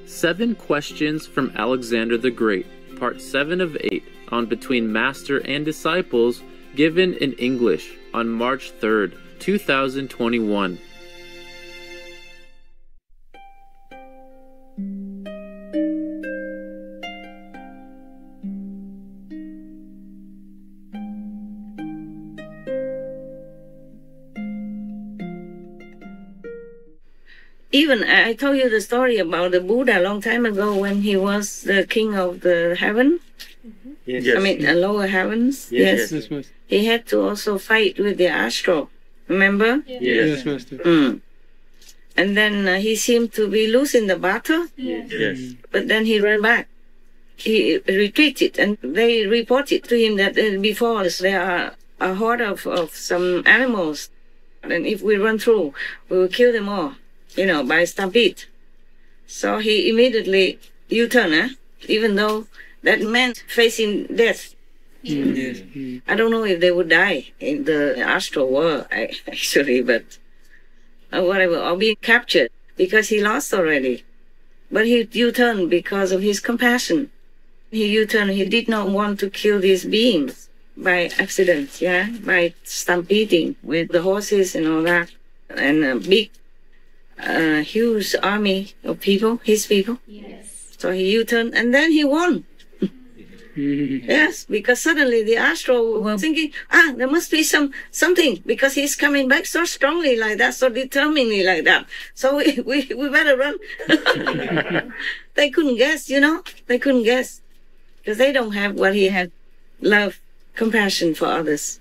7 Questions from Alexander the Great, Part 7 of 8, on Between Master and Disciples, given in English on March 3rd, 2021. Even I told you the story about the Buddha a long time ago when he was the king of the heaven. Yes. I mean, the lower heavens. Yes. He had to also fight with the astral. Remember? Yes, Master. And then he seemed to be losing the battle. Yes. But then he ran back. He retreated, and they reported to him that before there are a horde of some animals, and if we run through, we will kill them all. By stampede. So he immediately U-turned, even though that meant facing death. Yes. I don't know if they would die in the astral world, actually, but whatever, or be captured, because he lost already. But he U-turned because of his compassion. He U-turned, he did not want to kill these beings by accident, by stampeding with the horses and all that, and a big huge army of people, his people. Yes. So he U-turned and then he won. Yes, because suddenly the astral were thinking, there must be something, because he's coming back so strongly like that, so determinedly like that. So we better run. They couldn't guess, they couldn't guess, because they don't have what he had: love, compassion for others,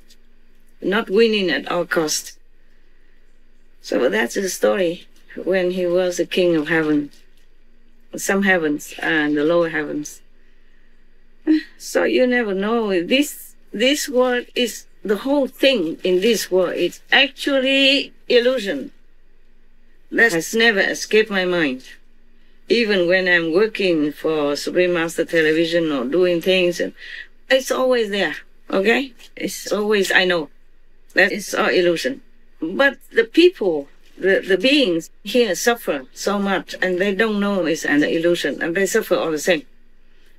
not winning at all cost. So that's the story. When he was the king of heaven, some heavens and the lower heavens. So you never know. This world is, the whole thing in this world is actually illusion. That has never escaped my mind. Even when I'm working for Supreme Master Television or doing things, it's always there, okay? It's always, I know, that it's all illusion. But the people, the beings here suffer so much, and they don't know it's an illusion, and they suffer all the same.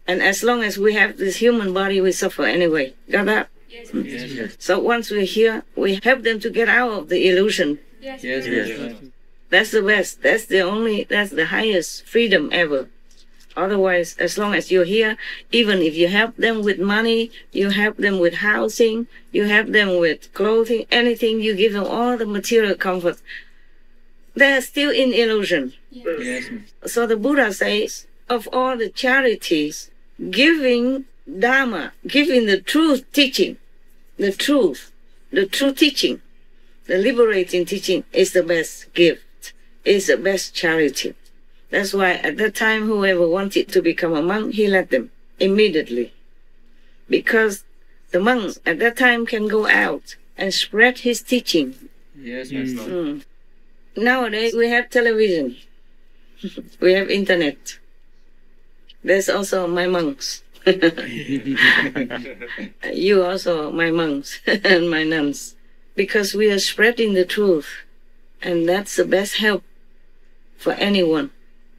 And as long as we have this human body, we suffer anyway. Got that? Yes. Yes. So once we're here, we help them to get out of the illusion. Yes. Yes. That's the best. That's the highest freedom ever. Otherwise, as long as you're here, even if you help them with money, you help them with housing, you help them with clothing, anything, you give them all the material comfort, they're still in illusion. Yes. So the Buddha says, of all the charities, giving Dharma, giving the truth teaching, the truth teaching, the liberating teaching is the best gift, is the best charity. That's why at that time, whoever wanted to become a monk, he let them immediately. Because the monks at that time can go out and spread his teaching. Yes, Master. Nowadays, we have television. We have internet. There's also my monks. You also, my monks and my nuns. Because we are spreading the truth. And that's the best help for anyone.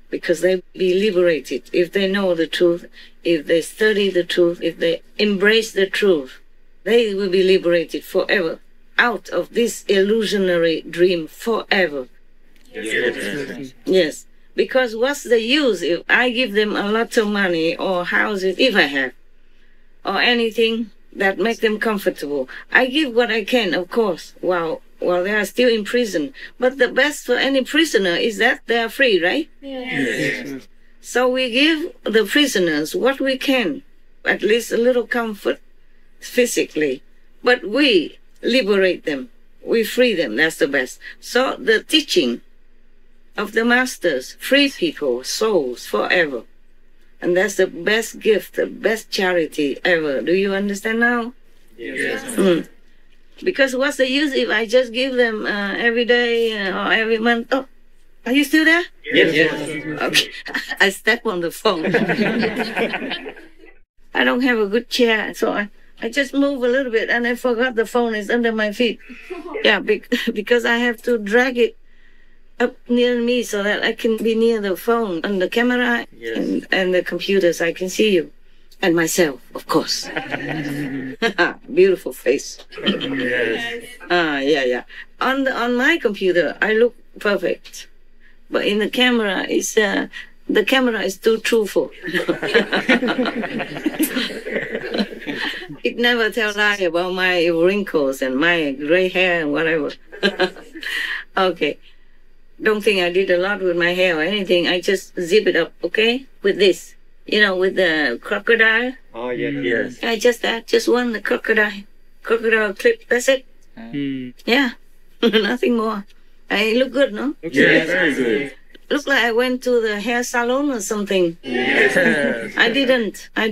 Because they be liberated if they know the truth, if they study the truth, if they embrace the truth. They will be liberated forever. Out of this illusionary dream forever. Yes. Because what's the use if I give them a lot of money or houses, if I have, or anything that make them comfortable? I give what I can, of course, while they are still in prison. But the best for any prisoner is that they are free, right? Yes. So we give the prisoners what we can, at least a little comfort physically. But we liberate them. We free them. That's the best. So the teaching of the masters free people, souls, forever. And that's the best gift, the best charity ever. Do you understand now? Yes. Because what's the use if I just give them every day or every month? Oh, are you still there? Yes. Okay. I step on the phone. I don't have a good chair, so I just move a little bit and I forgot the phone is under my feet. Yeah, because I have to drag it up near me so that I can be near the phone and the camera and the computers. I can see you. And myself, of course. Beautiful face. Yeah. On my computer, I look perfect. But in the camera, the camera is too truthful. It never tells lie about my wrinkles and my gray hair and whatever. Okay. Don't think I did a lot with my hair or anything. I just zip it up, okay? With this. You know, with the crocodile. Oh, yes. I just one, the crocodile clip. That's it. Yeah. Nothing more. I look good, no? Yes, very good. Look like I went to the hair salon or something. Yes. I didn't. I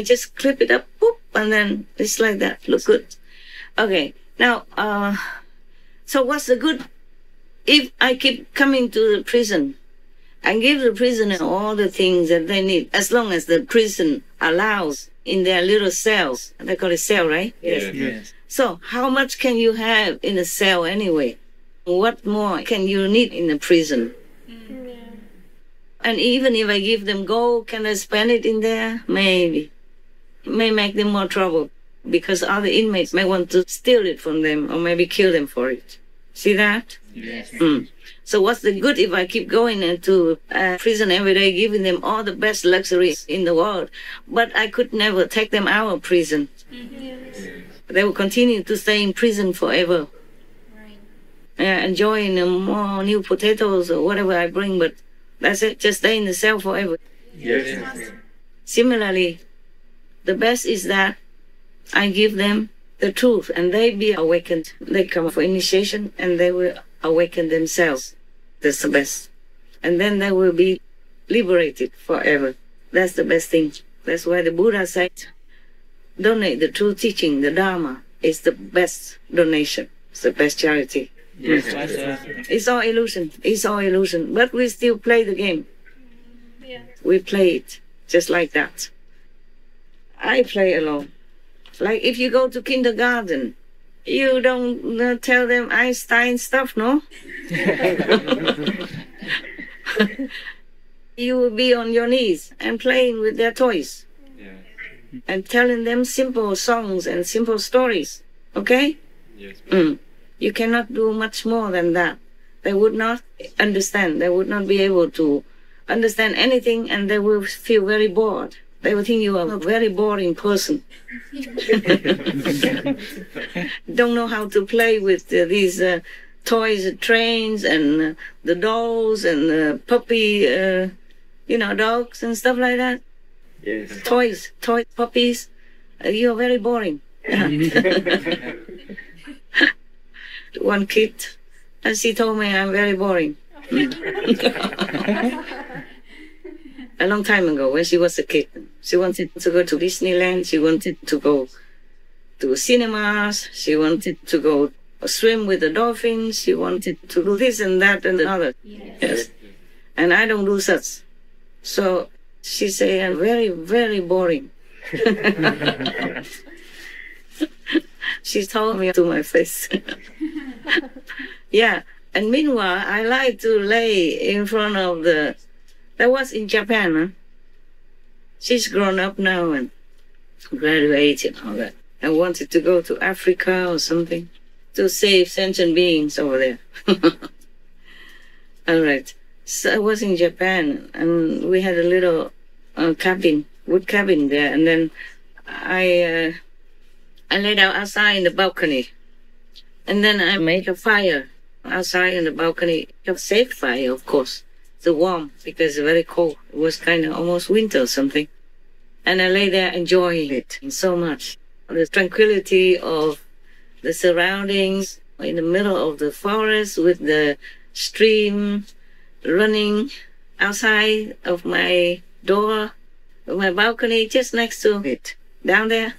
just clip it up, boop, and then it's like that. Look good. Okay. Now, so what's the good if I keep coming to the prison and give the prisoner all the things that they need, as long as the prison allows in their little cells? They call it cell, right? Yes. So how much can you have in a cell anyway? What more can you need in a prison? And even if I give them gold, can I spend it in there? Maybe. It may make them more trouble because other inmates may want to steal it from them or maybe kill them for it. See that? Yes. So what's the good if I keep going into prison every day, giving them all the best luxuries in the world, but I could never take them out of prison? They will continue to stay in prison forever. Enjoying more new potatoes or whatever I bring, but that's it, just stay in the cell forever. Yes. Similarly, the best is that I give them the truth and they be awakened. They come for initiation and they will awaken themselves. That's the best. And then they will be liberated forever. That's the best thing. That's why the Buddha said, donate the true teaching, the Dharma, is the best donation. It's the best charity. Yes. It's all illusion. It's all illusion. But we still play the game. We play it just like that. I play alone. Like if you go to kindergarten, you don't tell them Einstein stuff, no? You will be on your knees and playing with their toys. And telling them simple songs and simple stories. Okay? Yes. You cannot do much more than that. They would not understand. They would not be able to understand anything and they will feel very bored. They will think you are a very boring person. Don't know how to play with these toys, trains, and the dolls, and the puppy, dogs and stuff like that. Yes. Toys, puppies. You are very boring. One kid, and she told me I'm very boring. A long time ago, when she was a kid, she wanted to go to Disneyland. She wanted to go to cinemas. She wanted to go swim with the dolphins. She wanted to do this and that and the other. Yes. And I don't do such. So she said I'm very, very boring. She told me to my face. Yeah. And meanwhile, I like to lay in front of that was in Japan, huh? She's grown up now and graduated and all that. I wanted to go to Africa or something to save sentient beings over there. All right. So I was in Japan and we had a little wood cabin there. And then I laid out outside in the balcony. And then I made a fire outside in the balcony. A safe fire, of course. The warm, because it's very cold. It was kind of almost winter or something. And I lay there enjoying it so much. The tranquility of the surroundings in the middle of the forest with the stream running outside of my door, of my balcony, just next to it. Down there.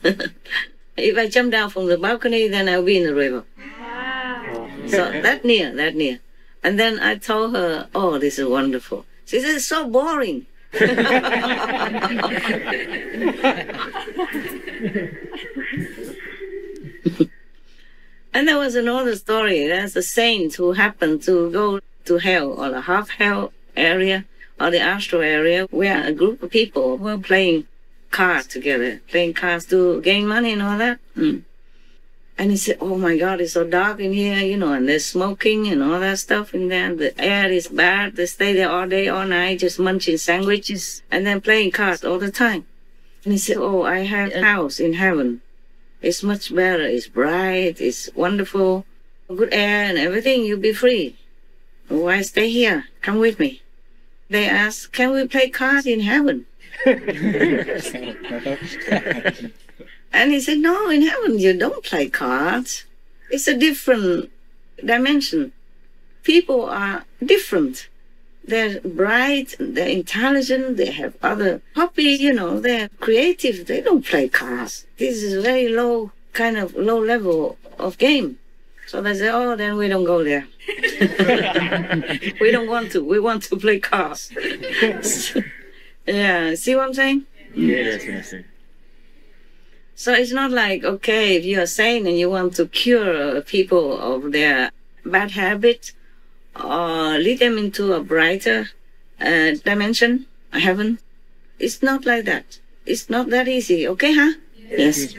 If I jump down from the balcony, then I'll be in the river. Wow. So that near. And then I told her, oh, this is wonderful. She said, it's so boring. And there was another story. There's a saint who happened to go to hell or the half hell area or the astral area where a group of people were playing cards together, playing cards to gain money and all that. And he said, oh my God, it's so dark in here, you know, and there's smoking and all that stuff in there. The air is bad. They stay there all day, all night, just munching sandwiches and then playing cards all the time. And he said, oh, I have a house in heaven. It's much better. It's bright. It's wonderful. Good air and everything. You'll be free. Why stay here? Come with me. They asked, can we play cards in heaven? And he said, no, in heaven you don't play cards. It's a different dimension. People are different. They're bright, they're intelligent, they have other hobbies, you know, they're creative. They don't play cards. This is very low, kind of low level of game. So they say, oh, then we don't go there. We don't want to. We want to play cards. Yeah, see what I'm saying? Yes, Master. So it's not like, okay, if you are sane and you want to cure people of their bad habits or lead them into a brighter dimension, heaven. It's not like that. It's not that easy. Okay, huh? Yes.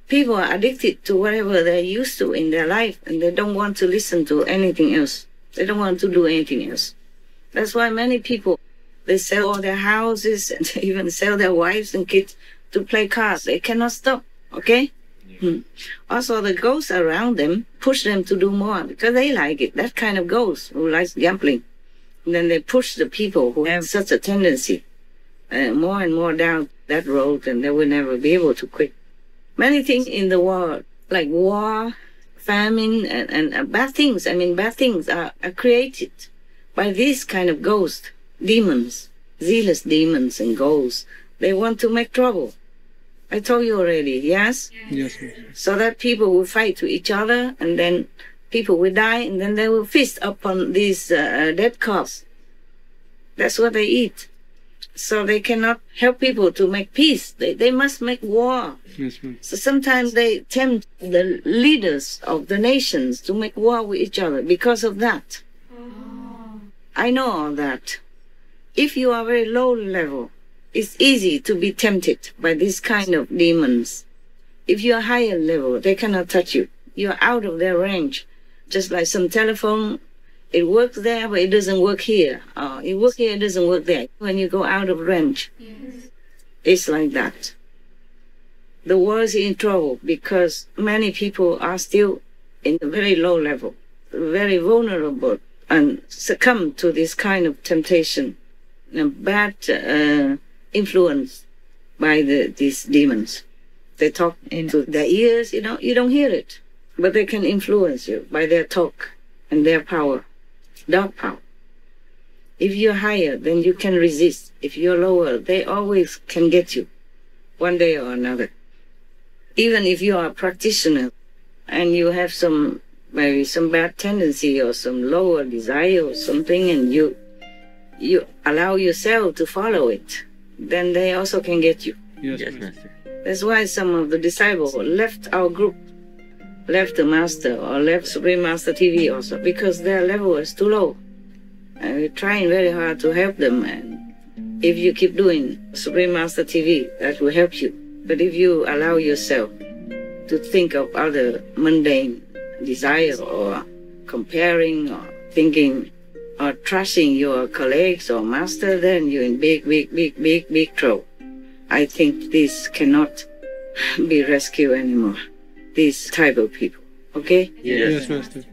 People are addicted to whatever they're used to in their life and they don't want to listen to anything else. They don't want to do anything else. That's why many people, they sell all their houses and they even sell their wives and kids to play cards. They cannot stop, okay? Also, the ghosts around them push them to do more because they like it. That kind of ghost who likes gambling. And then they push the people who have such a tendency more and more down that road and they will never be able to quit. Many things in the world, like war, famine, and bad things. I mean, bad things are created by these kind of ghosts, demons, zealous demons and ghosts. They want to make trouble. I told you already, yes? Yes. So that people will fight to each other, and then people will die, and then they will feast upon these dead corpses. That's what they eat. So they cannot help people to make peace. They must make war. Yes, ma'am. So sometimes they tempt the leaders of the nations to make war with each other because of that. I know all that. If you are very low level, it's easy to be tempted by this kind of demons. If you are higher level, they cannot touch you. You are out of their range. Just like some telephone, it works there, but it doesn't work here. It works here, it doesn't work there. When you go out of range, it's like that. The world is in trouble because many people are still in a very low level, very vulnerable, and succumb to this kind of temptation, bad influence by these demons. They talk into their ears, you don't hear it, but they can influence you by their talk and their power, dark power. If you're higher, then you can resist. If you're lower, they always can get you, one day or another. Even if you are a practitioner and you have maybe some bad tendency or some lower desire or something, and you allow yourself to follow it, then they also can get you. Yes, Yes, ma'am. Master. That's why some of the disciples left our group, left the master or left Supreme Master TV also, because their level is too low. And we're trying very hard to help them. And if you keep doing Supreme Master TV, that will help you. But if you allow yourself to think of other mundane desire or comparing or thinking or trusting your colleagues or master, then you're in big trouble. I think this cannot be rescued anymore, these type of people, okay? Yes, Yes, Master.